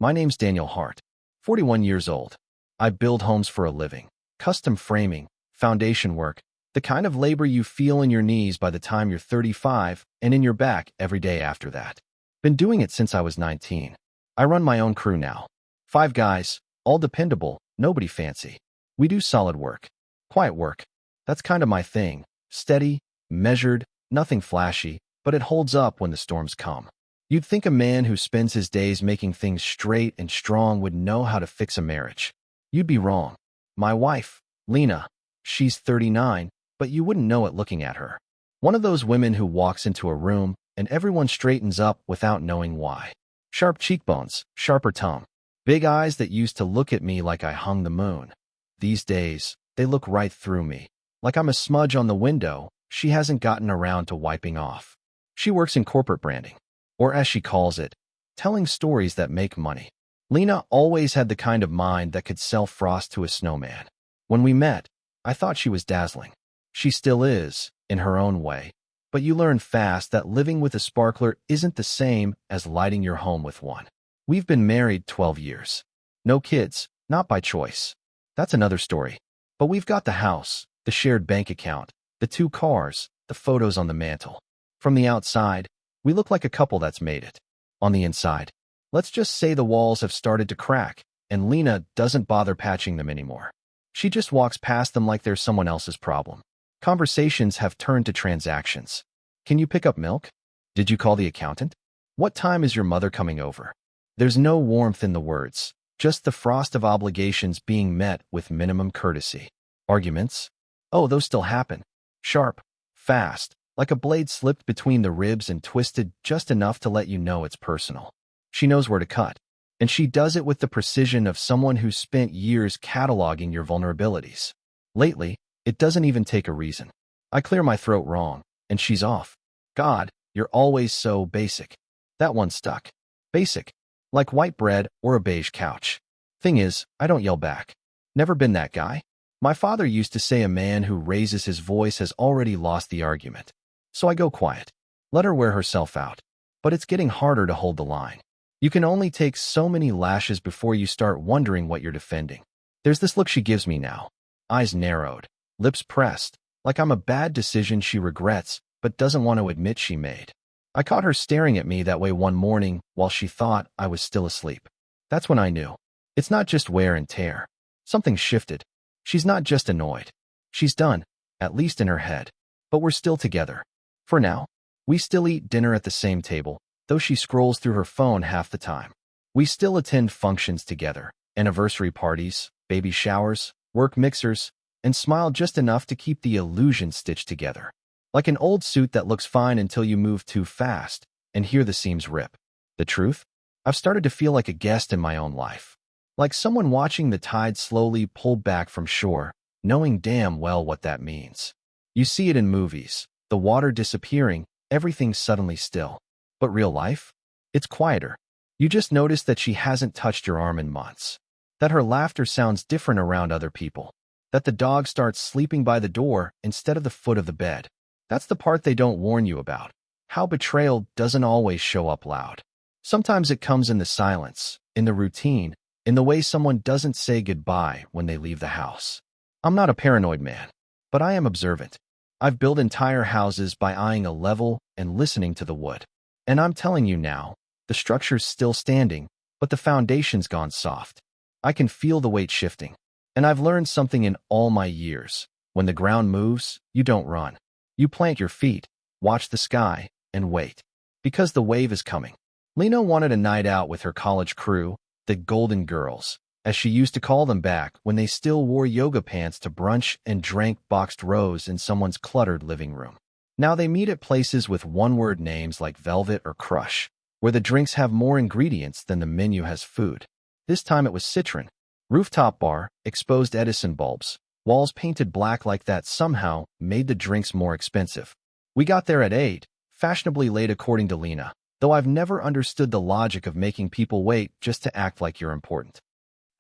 My name's Daniel Hart, 41 years old. I build homes for a living. Custom framing, foundation work, the kind of labor you feel in your knees by the time you're 35 and in your back every day after that. Been doing it since I was 19. I run my own crew now. 5 guys, all dependable, nobody fancy. We do solid work. Quiet work. That's kind of my thing. Steady, measured, nothing flashy, but it holds up when the storms come. You'd think a man who spends his days making things straight and strong would know how to fix a marriage. You'd be wrong. My wife, Lena, she's 39, but you wouldn't know it looking at her. One of those women who walks into a room and everyone straightens up without knowing why. Sharp cheekbones, sharper tongue, big eyes that used to look at me like I hung the moon. These days, they look right through me, like I'm a smudge on the window she hasn't gotten around to wiping off. She works in corporate branding, or as she calls it, telling stories that make money. Lena always had the kind of mind that could sell frost to a snowman. When we met, I thought she was dazzling. She still is, in her own way. But you learn fast that living with a sparkler isn't the same as lighting your home with one. We've been married 12 years. No kids, not by choice. That's another story. But we've got the house, the shared bank account, the 2 cars, the photos on the mantle. From the outside, we look like a couple that's made it. On the inside, let's just say the walls have started to crack, and Lena doesn't bother patching them anymore. She just walks past them like they're someone else's problem. Conversations have turned to transactions. Can you pick up milk? Did you call the accountant? What time is your mother coming over? There's no warmth in the words, just the frost of obligations being met with minimum courtesy. Arguments? Oh, those still happen. Sharp, fast, like a blade slipped between the ribs and twisted just enough to let you know it's personal. She knows where to cut, and she does it with the precision of someone who's spent years cataloging your vulnerabilities. Lately, it doesn't even take a reason. I clear my throat wrong, and she's off. God, you're always so basic. That one stuck. Basic. Like white bread or a beige couch. Thing is, I don't yell back. Never been that guy. My father used to say a man who raises his voice has already lost the argument. So I go quiet. Let her wear herself out. But it's getting harder to hold the line. You can only take so many lashes before you start wondering what you're defending. There's this look she gives me now. Eyes narrowed, lips pressed, like I'm a bad decision she regrets but doesn't want to admit she made. I caught her staring at me that way one morning while she thought I was still asleep. That's when I knew. It's not just wear and tear. Something shifted. She's not just annoyed. She's done, at least in her head. But we're still together. For now. We still eat dinner at the same table, though she scrolls through her phone half the time. We still attend functions together, anniversary parties, baby showers, work mixers, and smile just enough to keep the illusion stitched together. Like an old suit that looks fine until you move too fast and hear the seams rip. The truth? I've started to feel like a guest in my own life. Like someone watching the tide slowly pull back from shore, knowing damn well what that means. You see it in movies, the water disappearing, everything suddenly still. But real life? It's quieter. You just notice that she hasn't touched your arm in months. That her laughter sounds different around other people. That the dog starts sleeping by the door instead of the foot of the bed. That's the part they don't warn you about. How betrayal doesn't always show up loud. Sometimes it comes in the silence, in the routine, in the way someone doesn't say goodbye when they leave the house. I'm not a paranoid man, but I am observant. I've built entire houses by eyeing a level and listening to the wood. And I'm telling you now, the structure's still standing, but the foundation's gone soft. I can feel the weight shifting. And I've learned something in all my years. When the ground moves, you don't run. You plant your feet, watch the sky, and wait. Because the wave is coming. Lena wanted a night out with her college crew, the Golden Girls, as she used to call them back when they still wore yoga pants to brunch and drank boxed rose in someone's cluttered living room. Now they meet at places with one-word names like Velvet or Crush, where the drinks have more ingredients than the menu has food. This time it was Citron. Rooftop bar, exposed Edison bulbs, walls painted black like that somehow made the drinks more expensive. We got there at 8, fashionably late according to Lena, though I've never understood the logic of making people wait just to act like you're important.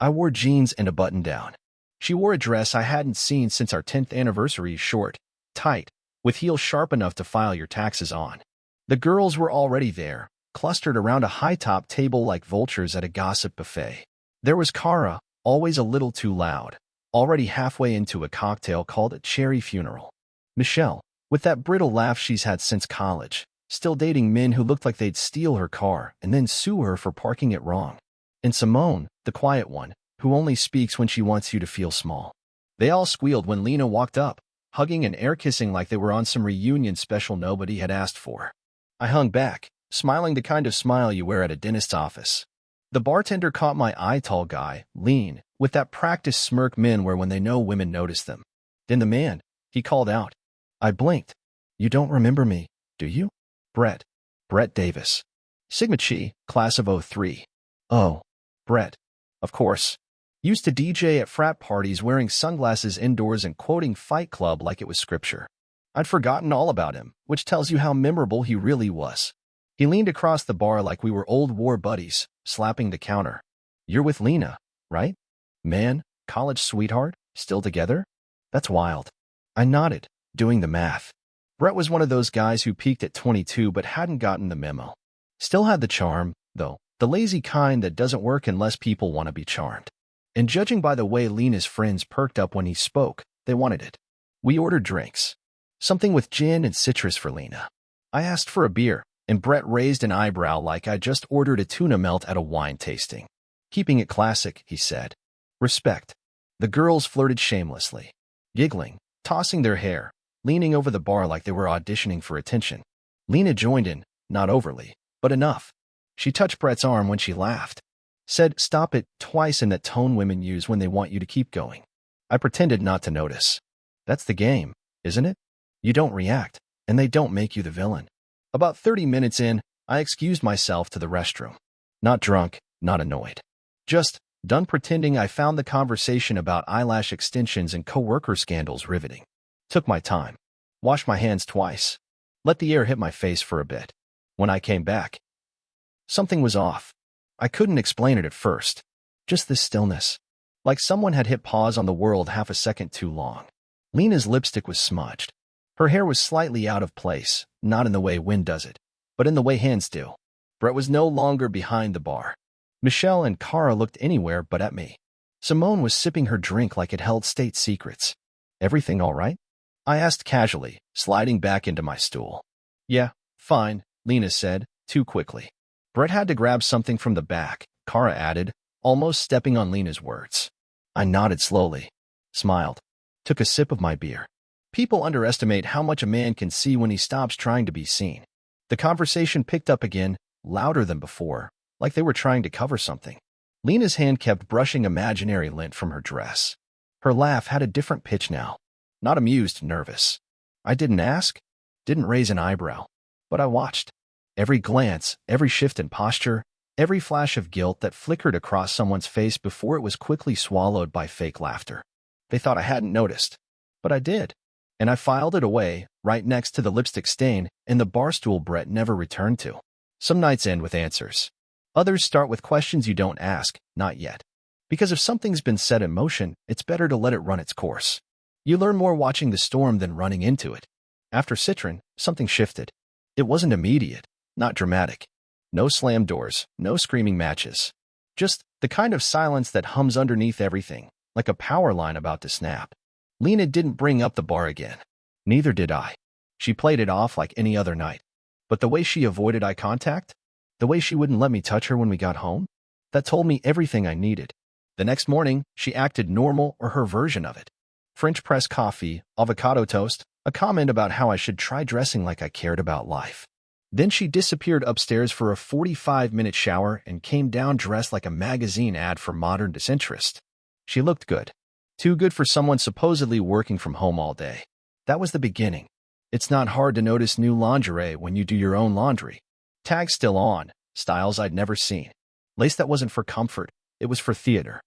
I wore jeans and a button-down. She wore a dress I hadn't seen since our 10th anniversary, short, tight, with heels sharp enough to file your taxes on. The girls were already there, clustered around a high-top table like vultures at a gossip buffet. There was Kara, always a little too loud, already halfway into a cocktail called a cherry funeral. Michelle, with that brittle laugh she's had since college, still dating men who looked like they'd steal her car and then sue her for parking it wrong. And Simone, the quiet one, who only speaks when she wants you to feel small. They all squealed when Lena walked up, hugging and air-kissing like they were on some reunion special nobody had asked for. I hung back, smiling the kind of smile you wear at a dentist's office. The bartender caught my eye, tall guy, lean, with that practiced smirk men wear when they know women notice them. Then the man, he called out. I blinked. You don't remember me, do you? Brett Davis. Sigma Chi, class of '03. Oh, Brett. Of course. Used to DJ at frat parties wearing sunglasses indoors and quoting Fight Club like it was scripture. I'd forgotten all about him, which tells you how memorable he really was. He leaned across the bar like we were old war buddies, slapping the counter. You're with Lena, right? Man, college sweetheart, still together? That's wild. I nodded, doing the math. Brett was one of those guys who peaked at 22 but hadn't gotten the memo. Still had the charm, though, the lazy kind that doesn't work unless people want to be charmed. And judging by the way Lena's friends perked up when he spoke, they wanted it. We ordered drinks. Something with gin and citrus for Lena. I asked for a beer, and Brett raised an eyebrow like I just ordered a tuna melt at a wine tasting. Keeping it classic, he said. Respect. The girls flirted shamelessly, giggling, tossing their hair, leaning over the bar like they were auditioning for attention. Lena joined in, not overly, but enough. She touched Brett's arm when she laughed. Said, stop it, twice in that tone women use when they want you to keep going. I pretended not to notice. That's the game, isn't it? You don't react, and they don't make you the villain. About 30 minutes in, I excused myself to the restroom. Not drunk, not annoyed. Just done pretending I found the conversation about eyelash extensions and coworker scandals riveting. Took my time. Washed my hands twice. Let the air hit my face for a bit. When I came back, something was off. I couldn't explain it at first. Just this stillness. Like someone had hit pause on the world half a second too long. Lena's lipstick was smudged. Her hair was slightly out of place, not in the way wind does it, but in the way hands do. Brett was no longer behind the bar. Michelle and Kara looked anywhere but at me. Simone was sipping her drink like it held state secrets. Everything all right? I asked casually, sliding back into my stool. Yeah, fine, Lena said, too quickly. Brett had to grab something from the back, Kara added, almost stepping on Lena's words. I nodded slowly, smiled, took a sip of my beer. People underestimate how much a man can see when he stops trying to be seen. The conversation picked up again, louder than before, like they were trying to cover something. Lena's hand kept brushing imaginary lint from her dress. Her laugh had a different pitch now. Not amused, nervous. I didn't ask, didn't raise an eyebrow, but I watched. Every glance, every shift in posture, every flash of guilt that flickered across someone's face before it was quickly swallowed by fake laughter. They thought I hadn't noticed, but I did. And I filed it away, right next to the lipstick stain and the barstool Brett never returned to. Some nights end with answers. Others start with questions you don't ask, not yet. Because if something's been set in motion, it's better to let it run its course. You learn more watching the storm than running into it. After Citron, something shifted. It wasn't immediate, not dramatic. No slam doors, no screaming matches. Just the kind of silence that hums underneath everything, like a power line about to snap. Lena didn't bring up the bar again. Neither did I. She played it off like any other night. But the way she avoided eye contact, the way she wouldn't let me touch her when we got home, that told me everything I needed. The next morning, she acted normal or her version of it. French press coffee, avocado toast, a comment about how I should try dressing like I cared about life. Then she disappeared upstairs for a 45-minute shower and came down dressed like a magazine ad for modern disinterest. She looked good. Too good for someone supposedly working from home all day. That was the beginning. It's not hard to notice new lingerie when you do your own laundry. Tags still on, styles I'd never seen. Lace that wasn't for comfort, it was for theater.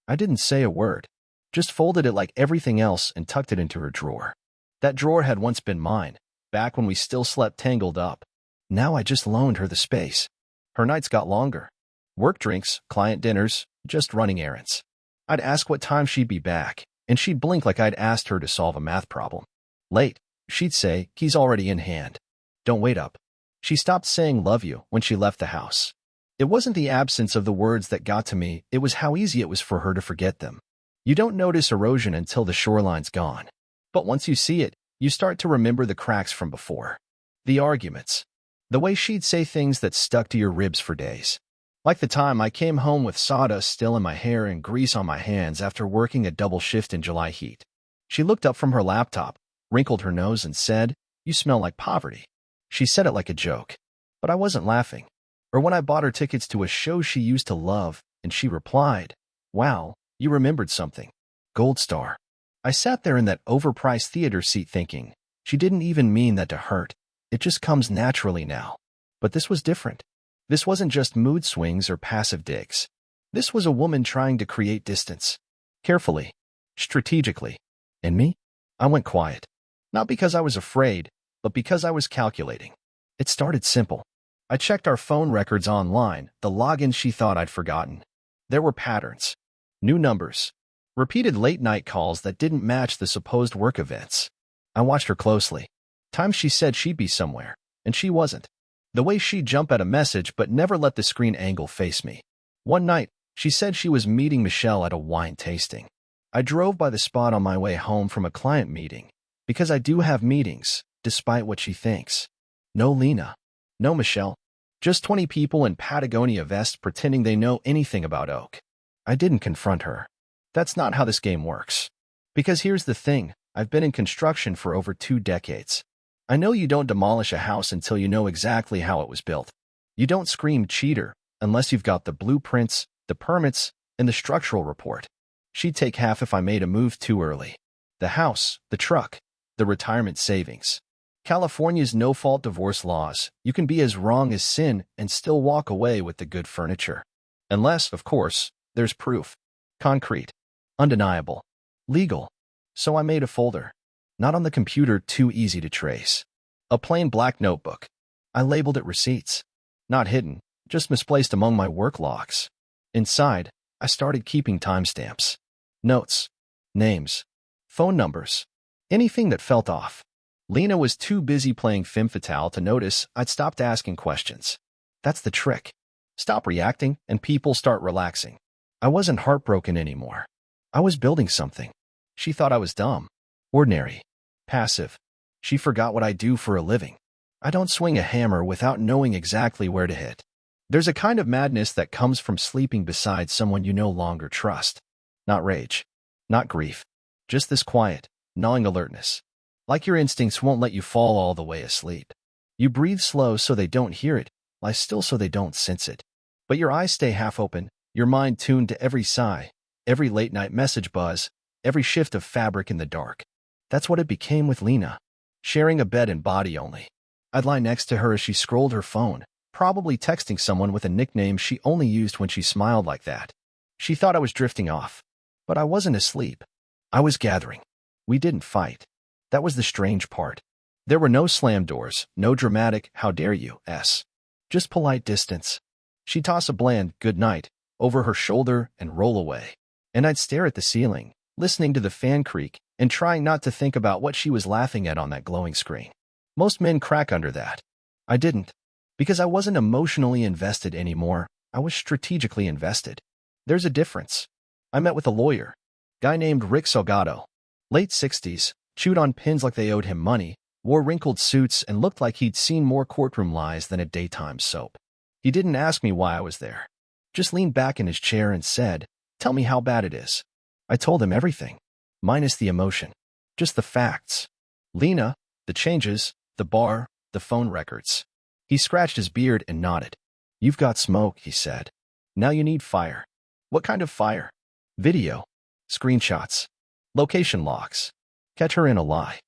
I didn't say a word. Just folded it like everything else and tucked it into her drawer. That drawer had once been mine, back when we still slept tangled up. Now I just loaned her the space. Her nights got longer. Work drinks, client dinners, just running errands. I'd ask what time she'd be back, and she'd blink like I'd asked her to solve a math problem. Late, she'd say, keys already in hand. Don't wait up. She stopped saying love you when she left the house. It wasn't the absence of the words that got to me, it was how easy it was for her to forget them. You don't notice erosion until the shoreline's gone. But once you see it, you start to remember the cracks from before. The arguments. The way she'd say things that stuck to your ribs for days. Like the time I came home with sawdust still in my hair and grease on my hands after working a double shift in July heat. She looked up from her laptop, wrinkled her nose, and said, "You smell like poverty." She said it like a joke. But I wasn't laughing. Or when I bought her tickets to a show she used to love, and she replied, "Wow, you remembered something. Gold star." I sat there in that overpriced theater seat thinking, she didn't even mean that to hurt. It just comes naturally now. But this was different. This wasn't just mood swings or passive digs. This was a woman trying to create distance. Carefully. Strategically. And me? I went quiet. Not because I was afraid, but because I was calculating. It started simple. I checked our phone records online, the logins she thought I'd forgotten. There were patterns. New numbers. Repeated late-night calls that didn't match the supposed work events. I watched her closely. Times she said she'd be somewhere, and she wasn't. The way she'd jump at a message but never let the screen angle face me. One night, she said she was meeting Michelle at a wine tasting. I drove by the spot on my way home from a client meeting, because I do have meetings, despite what she thinks. No Lena. No Michelle. Just 20 people in Patagonia vests pretending they know anything about oak. I didn't confront her. That's not how this game works. Because here's the thing, I've been in construction for over 2 decades. I know you don't demolish a house until you know exactly how it was built. You don't scream cheater unless you've got the blueprints, the permits, and the structural report. She'd take half if I made a move too early. The house, the truck, the retirement savings. California's no-fault divorce laws, you can be as wrong as sin and still walk away with the good furniture. Unless, of course, there's proof. Concrete. Undeniable. Legal. So I made a folder. Not on the computer, too easy to trace. A plain black notebook. I labeled it receipts. Not hidden, just misplaced among my work logs. Inside, I started keeping timestamps. Notes. Names. Phone numbers. Anything that felt off. Lena was too busy playing femme fatale to notice I'd stopped asking questions. That's the trick. Stop reacting and people start relaxing. I wasn't heartbroken anymore. I was building something. She thought I was dumb. Ordinary. Passive. She forgot what I do for a living. I don't swing a hammer without knowing exactly where to hit. There's a kind of madness that comes from sleeping beside someone you no longer trust. Not rage. Not grief. Just this quiet, gnawing alertness. Like your instincts won't let you fall all the way asleep. You breathe slow so they don't hear it, lie still so they don't sense it. But your eyes stay half open, your mind tuned to every sigh, every late-night message buzz, every shift of fabric in the dark. That's what it became with Lena. Sharing a bed and body only. I'd lie next to her as she scrolled her phone, probably texting someone with a nickname she only used when she smiled like that. She thought I was drifting off. But I wasn't asleep. I was gathering. We didn't fight. That was the strange part. There were no slam doors, no dramatic "how dare you"s. Just polite distance. She'd toss a bland "good night" over her shoulder and roll away. And I'd stare at the ceiling, listening to the fan creak and trying not to think about what she was laughing at on that glowing screen. Most men crack under that. I didn't. Because I wasn't emotionally invested anymore. I was strategically invested. There's a difference. I met with a lawyer. Guy named Rick Salgado. Late 60s, chewed on pins like they owed him money, wore wrinkled suits, and looked like he'd seen more courtroom lies than a daytime soap. He didn't ask me why I was there. Just leaned back in his chair and said, "Tell me how bad it is." I told him everything. Minus the emotion. Just the facts. Lena, the changes, the bar, the phone records. He scratched his beard and nodded. "You've got smoke," he said. "Now you need fire." "What kind of fire?" "Video. Screenshots. Location logs. Catch her in a lie.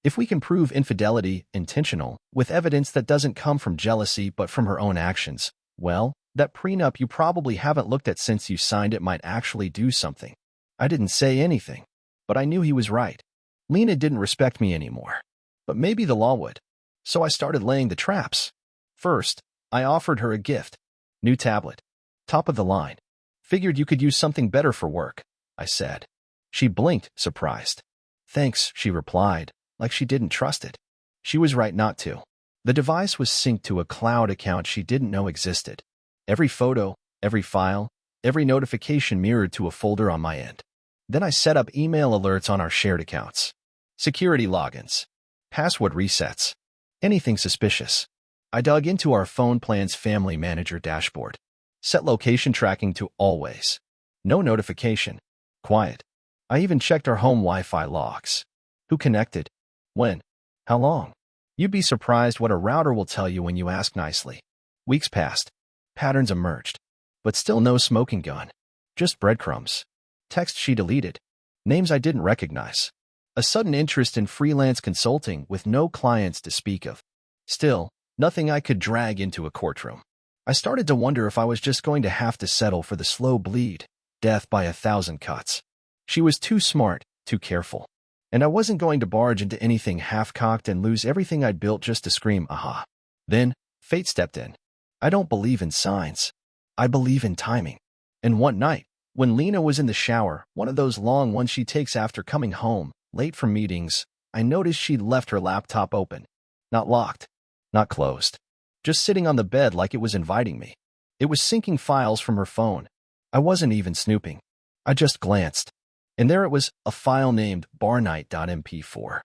If we can prove infidelity intentional, with evidence that doesn't come from jealousy but from her own actions, well, that prenup you probably haven't looked at since you signed it might actually do something." I didn't say anything, but I knew he was right. Lena didn't respect me anymore. But maybe the law would. So I started laying the traps. First, I offered her a gift. New tablet. Top of the line. "Figured you could use something better for work," I said. She blinked, surprised. "Thanks," she replied, like she didn't trust it. She was right not to. The device was synced to a cloud account she didn't know existed. Every photo, every file, every notification mirrored to a folder on my end. Then I set up email alerts on our shared accounts. Security logins. Password resets. Anything suspicious. I dug into our phone plan's family manager dashboard. Set location tracking to always. No notification. Quiet. I even checked our home Wi-Fi logs. Who connected? When? How long? You'd be surprised what a router will tell you when you ask nicely. Weeks passed. Patterns emerged. But still no smoking gun. Just breadcrumbs. Text she deleted. Names I didn't recognize. A sudden interest in freelance consulting with no clients to speak of. Still, nothing I could drag into a courtroom. I started to wonder if I was just going to have to settle for the slow bleed, death by 1,000 cuts. She was too smart, too careful. And I wasn't going to barge into anything half-cocked and lose everything I'd built just to scream, aha. Then, fate stepped in. I don't believe in signs. I believe in timing. And one night, when Lena was in the shower, one of those long ones she takes after coming home, late from meetings, I noticed she'd left her laptop open. Not locked. Not closed. Just sitting on the bed like it was inviting me. It was syncing files from her phone. I wasn't even snooping. I just glanced. And there it was, a file named barnight.mp4.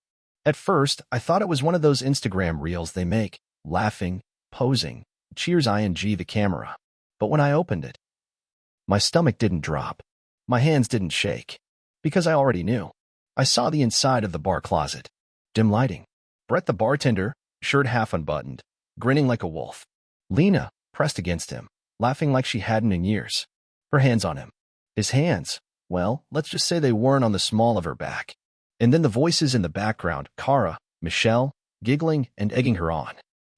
At first, I thought it was one of those Instagram reels they make, laughing, posing, cheers ing the camera. But when I opened it, my stomach didn't drop. My hands didn't shake. Because I already knew. I saw the inside of the bar closet. Dim lighting. Brett the bartender, shirt half unbuttoned, grinning like a wolf. Lena, pressed against him, laughing like she hadn't in years. Her hands on him. His hands, well, let's just say they weren't on the small of her back. And then the voices in the background, Kara, Michelle, giggling and egging her on.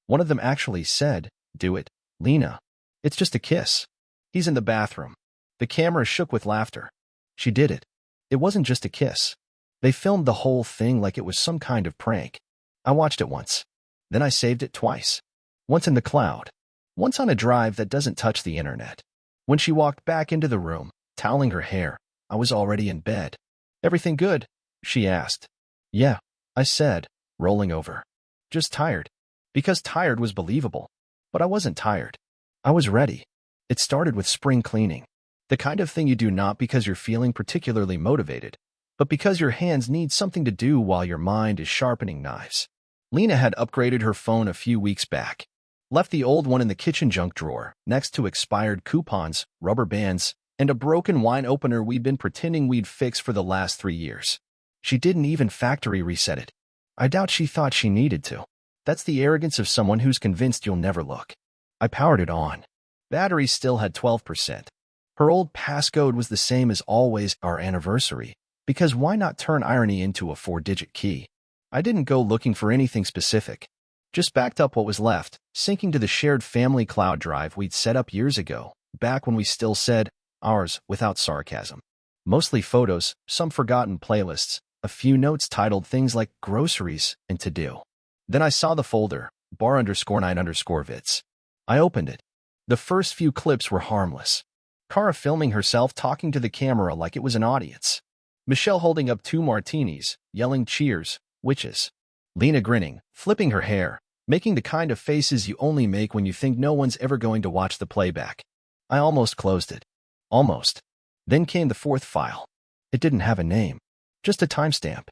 One of them actually said, "Do it, Lena. It's just a kiss." He's in the bathroom. The camera shook with laughter. She did it. It wasn't just a kiss. They filmed the whole thing like it was some kind of prank. I watched it once. Then I saved it twice. Once in the cloud. Once on a drive that doesn't touch the internet. When she walked back into the room, toweling her hair, I was already in bed. "Everything good?" she asked. "Yeah," I said, rolling over. "Just tired." Because tired was believable. But I wasn't tired. I was ready. It started with spring cleaning. The kind of thing you do not because you're feeling particularly motivated, but because your hands need something to do while your mind is sharpening knives. Lena had upgraded her phone a few weeks back. Left the old one in the kitchen junk drawer, next to expired coupons, rubber bands, and a broken wine opener we'd been pretending we'd fix for the last 3 years. She didn't even factory reset it. I doubt she thought she needed to. That's the arrogance of someone who's convinced you'll never look. I powered it on. Battery still had 12%. Her old passcode was the same as always, our anniversary, because why not turn irony into a 4-digit key? I didn't go looking for anything specific. Just backed up what was left, syncing to the shared family cloud drive we'd set up years ago, back when we still said ours without sarcasm. Mostly photos, some forgotten playlists, a few notes titled things like groceries and to-do. Then I saw the folder, bar_night_vids. I opened it. The first few clips were harmless. Kara filming herself talking to the camera like it was an audience. Michelle holding up 2 martinis, yelling cheers, witches. Lena grinning, flipping her hair, making the kind of faces you only make when you think no one's ever going to watch the playback. I almost closed it. Almost. Then came the 4th file. It didn't have a name. Just a timestamp.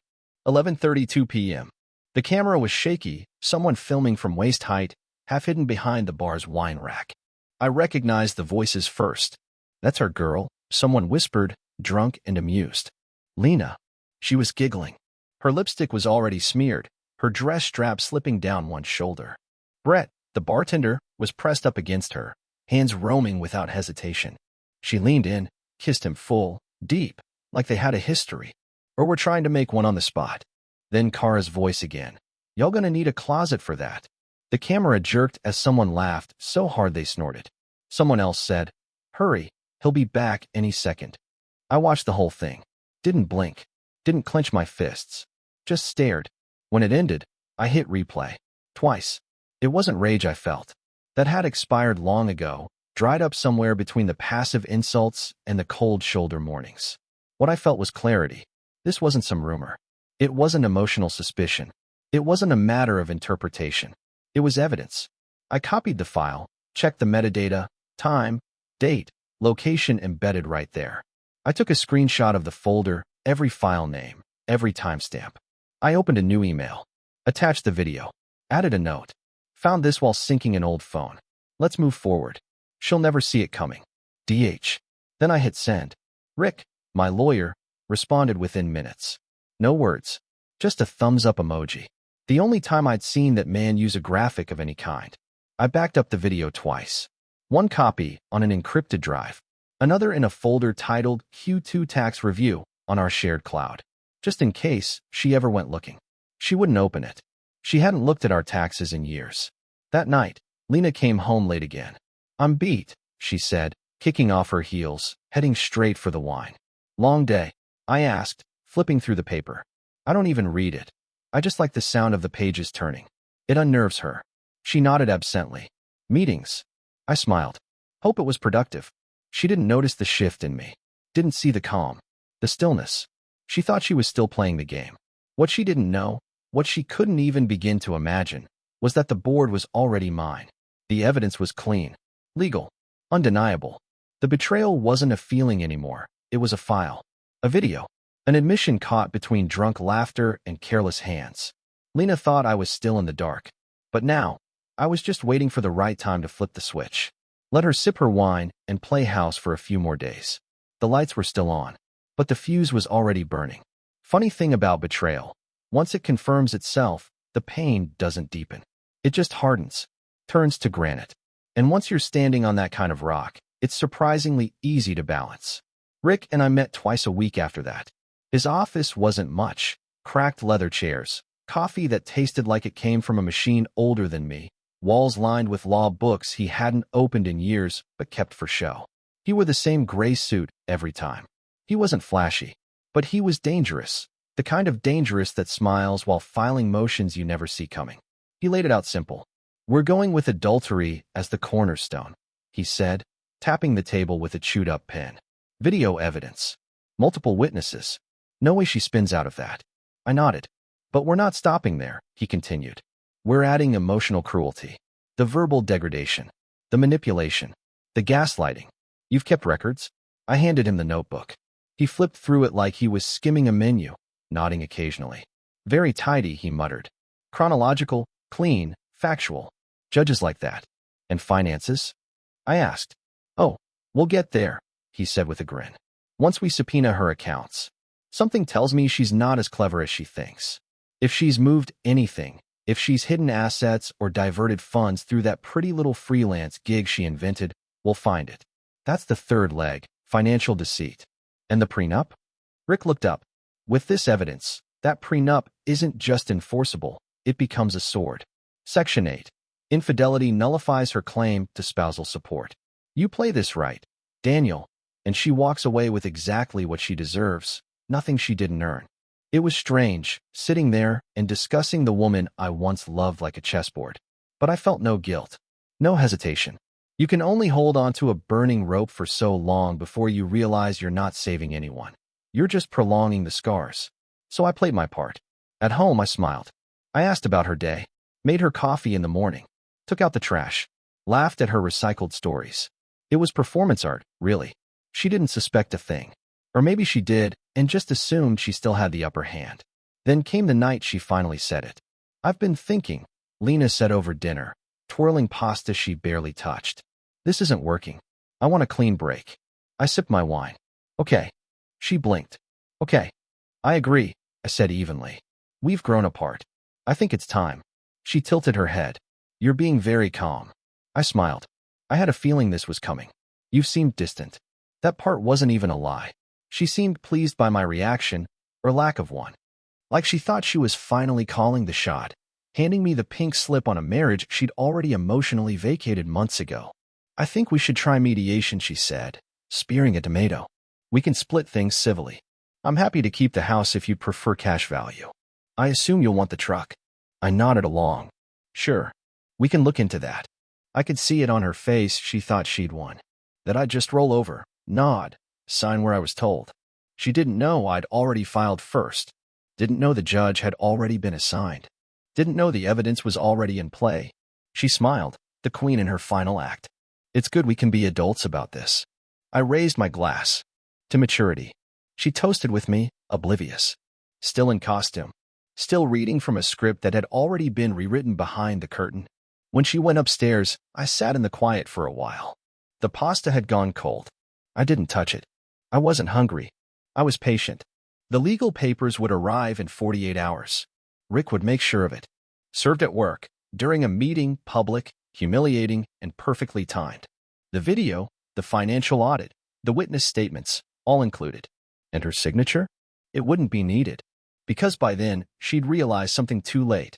11:32 p.m. The camera was shaky, someone filming from waist height, half hidden behind the bar's wine rack. I recognized the voices first. "That's our girl," someone whispered, drunk and amused. "Lena." She was giggling. Her lipstick was already smeared, her dress strap slipping down one shoulder. Brett, the bartender, was pressed up against her, hands roaming without hesitation. She leaned in, kissed him full, deep, like they had a history, or were trying to make one on the spot. Then Kara's voice again. "Y'all gonna need a closet for that." The camera jerked as someone laughed so hard they snorted. Someone else said, "Hurry, he'll be back any second." I watched the whole thing. Didn't blink. Didn't clench my fists. Just stared. When it ended, I hit replay. Twice. It wasn't rage I felt. That had expired long ago, dried up somewhere between the passive insults and the cold shoulder mornings. What I felt was clarity. This wasn't some rumor. It wasn't emotional suspicion. It wasn't a matter of interpretation. It was evidence. I copied the file, checked the metadata, time, date, location embedded right there. I took a screenshot of the folder, every file name, every timestamp. I opened a new email, attached the video, added a note. Found this while syncing an old phone. Let's move forward. She'll never see it coming. DH. Then I hit send. Rick, my lawyer, responded within minutes. No words, just a thumbs up emoji. The only time I'd seen that man use a graphic of any kind. I backed up the video twice. One copy on an encrypted drive, another in a folder titled Q2 Tax Review on our shared cloud, just in case she ever went looking. She wouldn't open it. She hadn't looked at our taxes in years. That night, Lena came home late again. I'm beat, she said, kicking off her heels, heading straight for the wine. Long day, I asked, flipping through the paper. I don't even read it. I just like the sound of the pages turning. It unnerves her. She nodded absently. Meetings. I smiled. Hope it was productive. She didn't notice the shift in me. Didn't see the calm. The stillness. She thought she was still playing the game. What she didn't know, what she couldn't even begin to imagine, was that the board was already mine. The evidence was clean. Legal. Undeniable. The betrayal wasn't a feeling anymore. It was a file. A video. An admission caught between drunk laughter and careless hands. Lena thought I was still in the dark. But now, I was just waiting for the right time to flip the switch. Let her sip her wine and play house for a few more days. The lights were still on, but the fuse was already burning. Funny thing about betrayal. Once it confirms itself, the pain doesn't deepen. It just hardens, turns to granite. And once you're standing on that kind of rock, it's surprisingly easy to balance. Rick and I met twice a week after that. His office wasn't much. Cracked leather chairs, coffee that tasted like it came from a machine older than me, walls lined with law books he hadn't opened in years but kept for show. He wore the same gray suit every time. He wasn't flashy, but he was dangerous, the kind of dangerous that smiles while filing motions you never see coming. He laid it out simple. We're going with adultery as the cornerstone, he said, tapping the table with a chewed-up pen. Video evidence. Multiple witnesses. No way she spins out of that. I nodded. But we're not stopping there, he continued. We're adding emotional cruelty. The verbal degradation. The manipulation. The gaslighting. You've kept records? I handed him the notebook. He flipped through it like he was skimming a menu, nodding occasionally. Very tidy, he muttered. Chronological, clean, factual. Judges like that. And finances? I asked. Oh, we'll get there, he said with a grin. Once we subpoena her accounts. Something tells me she's not as clever as she thinks. If she's moved anything, if she's hidden assets or diverted funds through that pretty little freelance gig she invented, we'll find it. That's the third leg, financial deceit. And the prenup? Rick looked up. With this evidence, that prenup isn't just enforceable, it becomes a sword. Section 8. Infidelity nullifies her claim to spousal support. You play this right, Daniel, and she walks away with exactly what she deserves, nothing she didn't earn. It was strange, sitting there and discussing the woman I once loved like a chessboard. But I felt no guilt, no hesitation. You can only hold onto a burning rope for so long before you realize you're not saving anyone. You're just prolonging the scars. So I played my part. At home, I smiled. I asked about her day, made her coffee in the morning, took out the trash, laughed at her recycled stories. It was performance art, really. She didn't suspect a thing. Or maybe she did, and just assumed she still had the upper hand. Then came the night she finally said it. I've been thinking, Lena said over dinner, twirling pasta she barely touched. This isn't working. I want a clean break. I sipped my wine. Okay. She blinked. Okay. I agree, I said evenly. We've grown apart. I think it's time. She tilted her head. You're being very calm. I smiled. I had a feeling this was coming. You've seemed distant. That part wasn't even a lie. She seemed pleased by my reaction, or lack of one. Like she thought she was finally calling the shot, handing me the pink slip on a marriage she'd already emotionally vacated months ago. I think we should try mediation, she said, spearing a tomato. We can split things civilly. I'm happy to keep the house if you prefer cash value. I assume you'll want the truck. I nodded along. Sure. We can look into that. I could see it on her face she thought she'd won. That I'd just roll over, nod, sign where I was told. She didn't know I'd already filed first. Didn't know the judge had already been assigned. Didn't know the evidence was already in play, She smiled, the queen in her final act. It's good we can be adults about this. I raised my glass. To maturity. She toasted with me, oblivious. Still in costume. Still reading from a script that had already been rewritten behind the curtain. When she went upstairs, I sat in the quiet for a while. The pasta had gone cold. I didn't touch it. I wasn't hungry. I was patient. The legal papers would arrive in 48 hours. Rick would make sure of it. Served at work, during a meeting, public, humiliating, and perfectly timed. The video, the financial audit, the witness statements, all included. And her signature? It wouldn't be needed. Because by then, she'd realized something too late.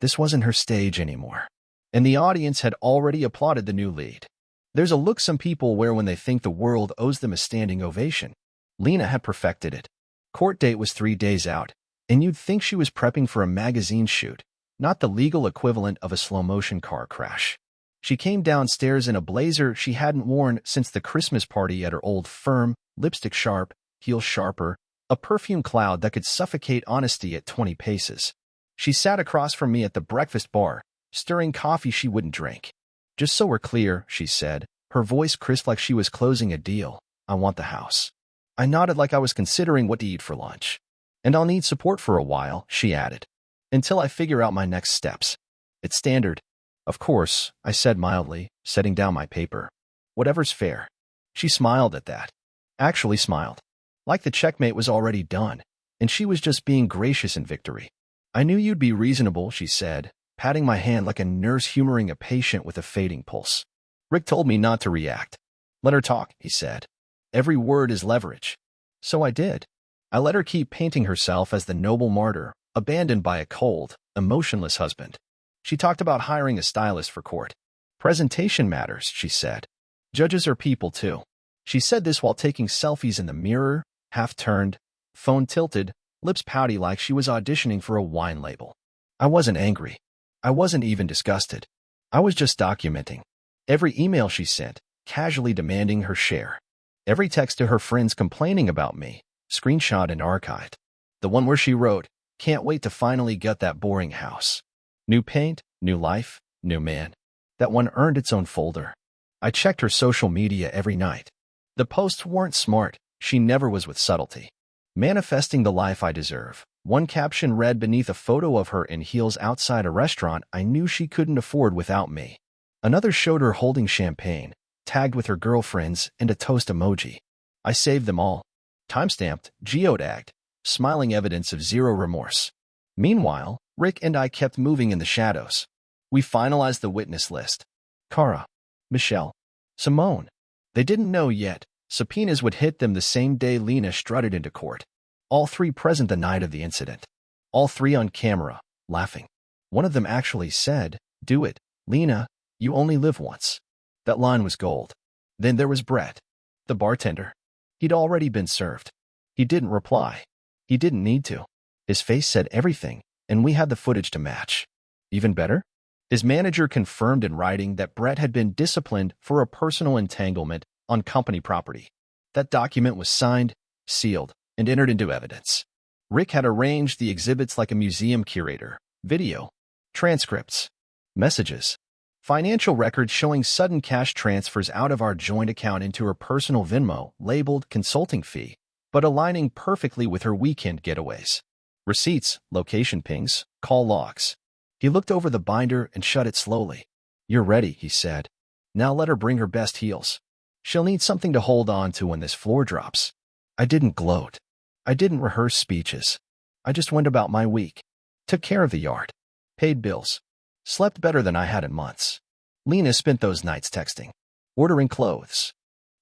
This wasn't her stage anymore. And the audience had already applauded the new lead. There's a look some people wear when they think the world owes them a standing ovation. Lena had perfected it. Court date was 3 days out, and you'd think she was prepping for a magazine shoot, not the legal equivalent of a slow-motion car crash. She came downstairs in a blazer she hadn't worn since the Christmas party at her old firm, lipstick sharp, heels sharper, a perfume cloud that could suffocate honesty at 20 paces. She sat across from me at the breakfast bar, stirring coffee she wouldn't drink. Just so we're clear, she said, her voice crisp like she was closing a deal. I want the house. I nodded like I was considering what to eat for lunch. And I'll need support for a while, she added. Until I figure out my next steps. It's standard. Of course, I said mildly, setting down my paper. Whatever's fair. She smiled at that. Actually smiled. Like the checkmate was already done, and she was just being gracious in victory. I knew you'd be reasonable, she said, patting my hand like a nurse humoring a patient with a fading pulse. Rick told me not to react. Let her talk, he said. Every word is leverage. So I did. I let her keep painting herself as the noble martyr, abandoned by a cold, emotionless husband. She talked about hiring a stylist for court. Presentation matters, she said. Judges are people too. She said this while taking selfies in the mirror, half-turned, phone tilted, lips pouty like she was auditioning for a wine label. I wasn't angry. I wasn't even disgusted. I was just documenting. Every email she sent, casually demanding her share. Every text to her friends complaining about me, screenshot and archived. The one where she wrote, "Can't wait to finally gut that boring house. New paint, new life, new man." That one earned its own folder. I checked her social media every night. The posts weren't smart. She never was with subtlety. Manifesting the life I deserve. One caption read beneath a photo of her in heels outside a restaurant I knew she couldn't afford without me. Another showed her holding champagne, tagged with her girlfriends and a toast emoji. I saved them all. Timestamped, geotagged, smiling evidence of zero remorse. Meanwhile, Rick and I kept moving in the shadows. We finalized the witness list. Cara, Michelle, Simone. They didn't know yet. Subpoenas would hit them the same day Lena strutted into court. All three present the night of the incident. All three on camera, laughing. One of them actually said, "Do it, Lena, you only live once." That line was gold. Then there was Brett, the bartender. He'd already been served. He didn't reply. He didn't need to. His face said everything, and we had the footage to match. Even better? His manager confirmed in writing that Brett had been disciplined for a personal entanglement on company property. That document was signed, sealed, and entered into evidence. Rick had arranged the exhibits like a museum curator. Video, transcripts, messages, financial records showing sudden cash transfers out of our joint account into her personal Venmo, labeled consulting fee, but aligning perfectly with her weekend getaways. Receipts, location pings, call logs. He looked over the binder and shut it slowly. "You're ready," he said. "Now let her bring her best heels. She'll need something to hold on to when this floor drops." I didn't gloat. I didn't rehearse speeches. I just went about my week. Took care of the yard. Paid bills. Slept better than I had in months. Lena spent those nights texting. Ordering clothes.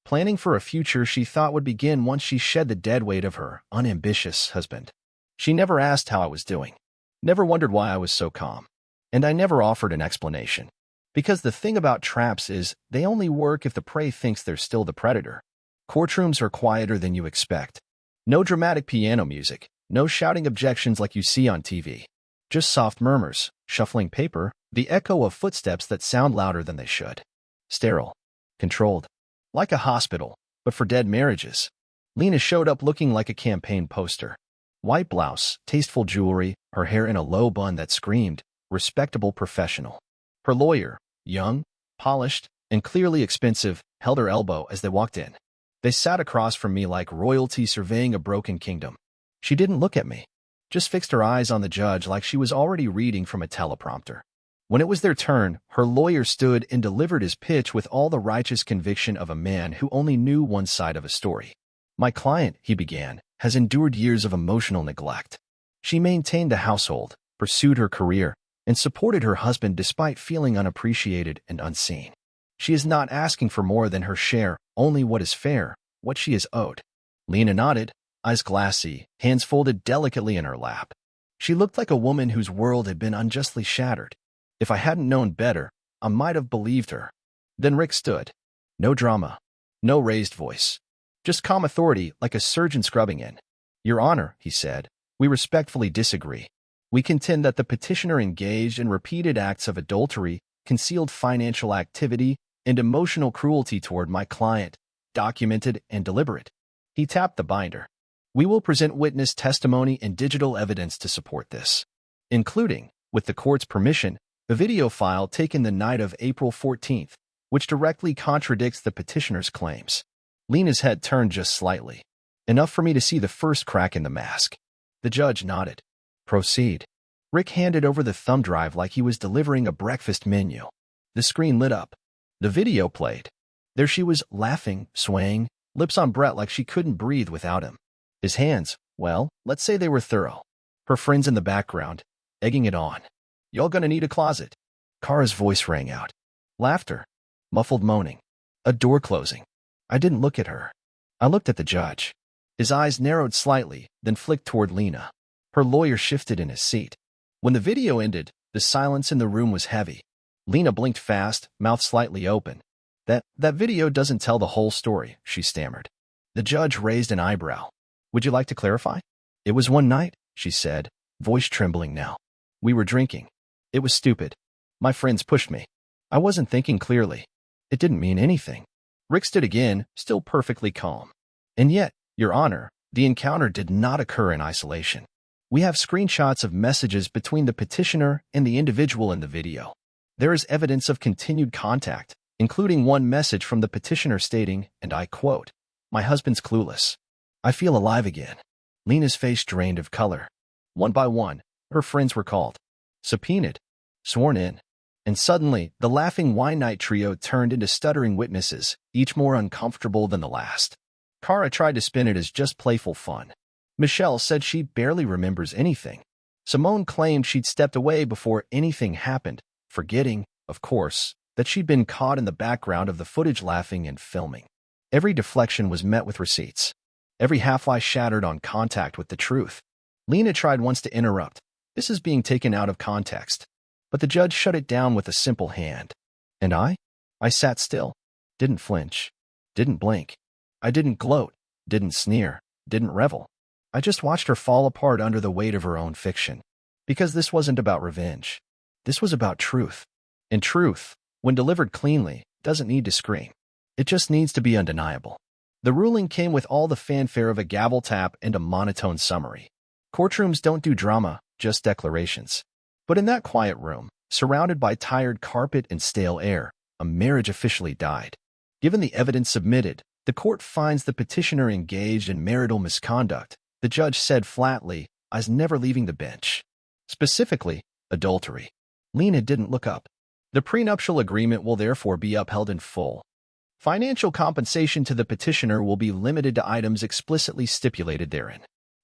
Planning for a future she thought would begin once she shed the dead weight of her unambitious husband. She never asked how I was doing. Never wondered why I was so calm. And I never offered an explanation. Because the thing about traps is, they only work if the prey thinks they're still the predator. Courtrooms are quieter than you expect. No dramatic piano music, no shouting objections like you see on TV. Just soft murmurs, shuffling paper, the echo of footsteps that sound louder than they should. Sterile. Controlled. Like a hospital, but for dead marriages. Lena showed up looking like a campaign poster. White blouse, tasteful jewelry, her hair in a low bun that screamed, respectable professional. Her lawyer, young, polished, and clearly expensive, held her elbow as they walked in. They sat across from me like royalty surveying a broken kingdom. She didn't look at me, just fixed her eyes on the judge like she was already reading from a teleprompter. When it was their turn, her lawyer stood and delivered his pitch with all the righteous conviction of a man who only knew one side of a story. My client, he began, has endured years of emotional neglect. She maintained a household, pursued her career, and supported her husband despite feeling unappreciated and unseen. She is not asking for more than her share, only what is fair, what she is owed. Lena nodded, eyes glassy, hands folded delicately in her lap. She looked like a woman whose world had been unjustly shattered. If I hadn't known better, I might have believed her. Then Rick stood. No drama, no raised voice. Just calm authority like a surgeon scrubbing in. Your Honor, he said, we respectfully disagree. We contend that the petitioner engaged in repeated acts of adultery, concealed financial activity, and emotional cruelty toward my client, documented and deliberate. He tapped the binder. We will present witness testimony and digital evidence to support this, including, with the court's permission, a video file taken the night of April 14th, which directly contradicts the petitioner's claims. Lena's head turned just slightly, enough for me to see the first crack in the mask. The judge nodded. Proceed. Rick handed over the thumb drive like he was delivering a breakfast menu. The screen lit up. The video played. There she was, laughing, swaying, lips on Brett like she couldn't breathe without him. His hands, well, let's say they were thorough. Her friends in the background, egging it on. Y'all gonna need a closet. Kara's voice rang out. Laughter. Muffled moaning. A door closing. I didn't look at her. I looked at the judge. His eyes narrowed slightly, then flicked toward Lena. Her lawyer shifted in his seat. When the video ended, the silence in the room was heavy. Lena blinked fast, mouth slightly open. That video doesn't tell the whole story, she stammered. The judge raised an eyebrow. Would you like to clarify? It was one night, she said, voice trembling now. We were drinking. It was stupid. My friends pushed me. I wasn't thinking clearly. It didn't mean anything. Rick stood again, still perfectly calm. And yet, Your Honor, the encounter did not occur in isolation. We have screenshots of messages between the petitioner and the individual in the video. There is evidence of continued contact, including one message from the petitioner stating, and I quote, "My husband's clueless. I feel alive again." Lena's face drained of color. One by one, her friends were called, subpoenaed, sworn in, and suddenly the laughing wine night trio turned into stuttering witnesses, each more uncomfortable than the last. Kara tried to spin it as just playful fun. Michelle said she barely remembers anything. Simone claimed she'd stepped away before anything happened, forgetting, of course, that she'd been caught in the background of the footage laughing and filming. Every deflection was met with receipts. Every half-lie shattered on contact with the truth. Lena tried once to interrupt. This is being taken out of context. But the judge shut it down with a simple hand. And I sat still, didn't flinch, didn't blink. I didn't gloat, didn't sneer, didn't revel. I just watched her fall apart under the weight of her own fiction. Because this wasn't about revenge. This was about truth. And truth, when delivered cleanly, doesn't need to scream. It just needs to be undeniable. The ruling came with all the fanfare of a gavel tap and a monotone summary. Courtrooms don't do drama, just declarations. But in that quiet room, surrounded by tired carpet and stale air, a marriage officially died. Given the evidence submitted, the court finds the petitioner engaged in marital misconduct, the judge said flatly, as never leaving the bench. Specifically, adultery. Lena didn't look up. The prenuptial agreement will therefore be upheld in full. Financial compensation to the petitioner will be limited to items explicitly stipulated therein.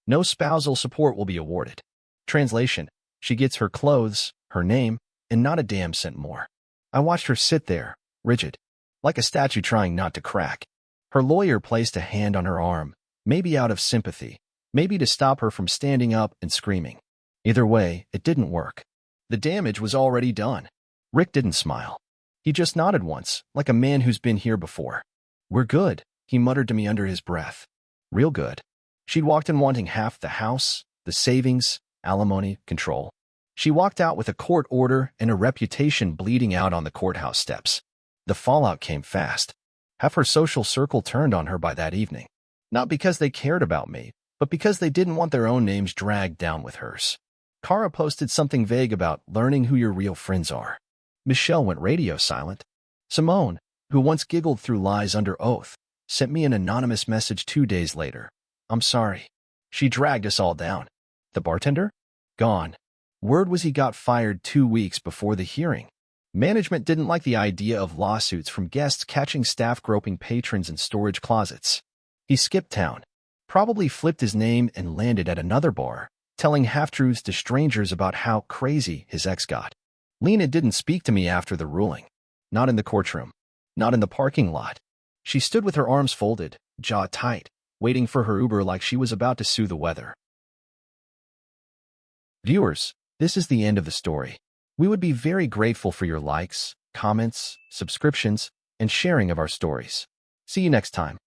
No spousal support will be awarded. Translation: she gets her clothes, her name, and not a damn cent more. I watched her sit there, rigid, like a statue trying not to crack. Her lawyer placed a hand on her arm, maybe out of sympathy, maybe to stop her from standing up and screaming. Either way, it didn't work. The damage was already done. Rick didn't smile. He just nodded once, like a man who's been here before. We're good, he muttered to me under his breath. Real good. She'd walked in wanting half the house, the savings, alimony, control. She walked out with a court order and a reputation bleeding out on the courthouse steps. The fallout came fast. Half her social circle turned on her by that evening. Not because they cared about me, but because they didn't want their own names dragged down with hers. Kara posted something vague about learning who your real friends are. Michelle went radio silent. Simone, who once giggled through lies under oath, sent me an anonymous message 2 days later. I'm sorry. She dragged us all down. The bartender? Gone. Word was he got fired 2 weeks before the hearing. Management didn't like the idea of lawsuits from guests catching staff groping patrons in storage closets. He skipped town, probably flipped his name and landed at another bar, telling half-truths to strangers about how crazy his ex got. Lena didn't speak to me after the ruling. Not in the courtroom. Not in the parking lot. She stood with her arms folded, jaw tight, waiting for her Uber like she was about to sue the weather. Viewers, this is the end of the story. We would be very grateful for your likes, comments, subscriptions, and sharing of our stories. See you next time.